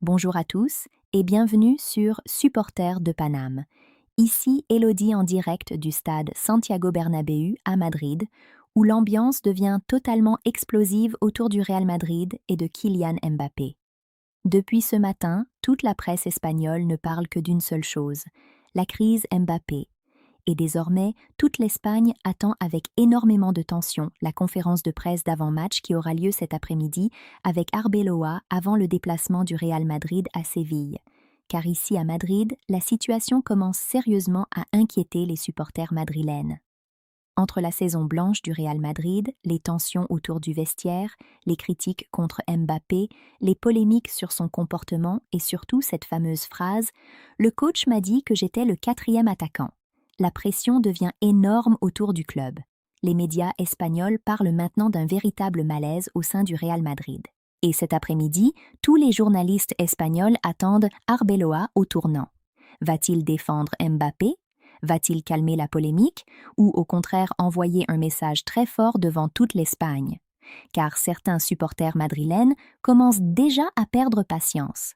Bonjour à tous et bienvenue sur Supporters de Paname. Ici Elodie en direct du stade Santiago Bernabéu à Madrid, où l'ambiance devient totalement explosive autour du Real Madrid et de Kylian Mbappé. Depuis ce matin, toute la presse espagnole ne parle que d'une seule chose, la crise Mbappé. Et désormais, toute l'Espagne attend avec énormément de tension la conférence de presse d'avant-match qui aura lieu cet après-midi avec Arbeloa avant le déplacement du Real Madrid à Séville. Car ici à Madrid, la situation commence sérieusement à inquiéter les supporters madrilènes. Entre la saison blanche du Real Madrid, les tensions autour du vestiaire, les critiques contre Mbappé, les polémiques sur son comportement et surtout cette fameuse phrase « Le coach m'a dit que j'étais le quatrième attaquant ». La pression devient énorme autour du club. Les médias espagnols parlent maintenant d'un véritable malaise au sein du Real Madrid. Et cet après-midi, tous les journalistes espagnols attendent Arbeloa au tournant. Va-t-il défendre Mbappé? Va-t-il calmer la polémique ou au contraire envoyer un message très fort devant toute l'Espagne? Car certains supporters madrilènes commencent déjà à perdre patience.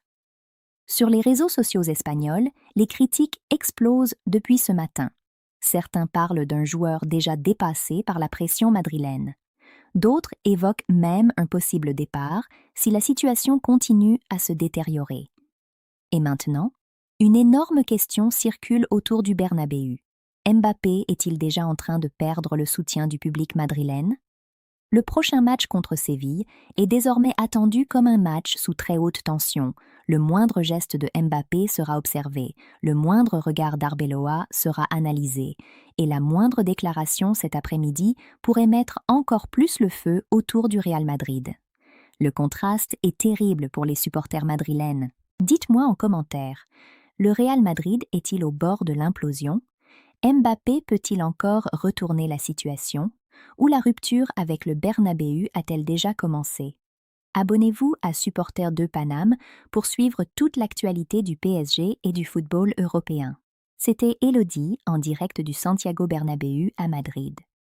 Sur les réseaux sociaux espagnols, les critiques explosent depuis ce matin. Certains parlent d'un joueur déjà dépassé par la pression madrilène. D'autres évoquent même un possible départ si la situation continue à se détériorer. Et maintenant, une énorme question circule autour du Bernabéu. Mbappé est-il déjà en train de perdre le soutien du public madrilène? Le prochain match contre Séville est désormais attendu comme un match sous très haute tension. Le moindre geste de Mbappé sera observé, le moindre regard d'Arbeloa sera analysé, et la moindre déclaration cet après-midi pourrait mettre encore plus le feu autour du Real Madrid. Le contraste est terrible pour les supporters madrilènes. Dites-moi en commentaire, le Real Madrid est-il au bord de l'implosion? Mbappé peut-il encore retourner la situation? Ou la rupture avec le Bernabéu a-t-elle déjà commencé? Abonnez-vous à Supporters de Paname pour suivre toute l'actualité du PSG et du football européen. C'était Elodie en direct du Santiago Bernabéu à Madrid.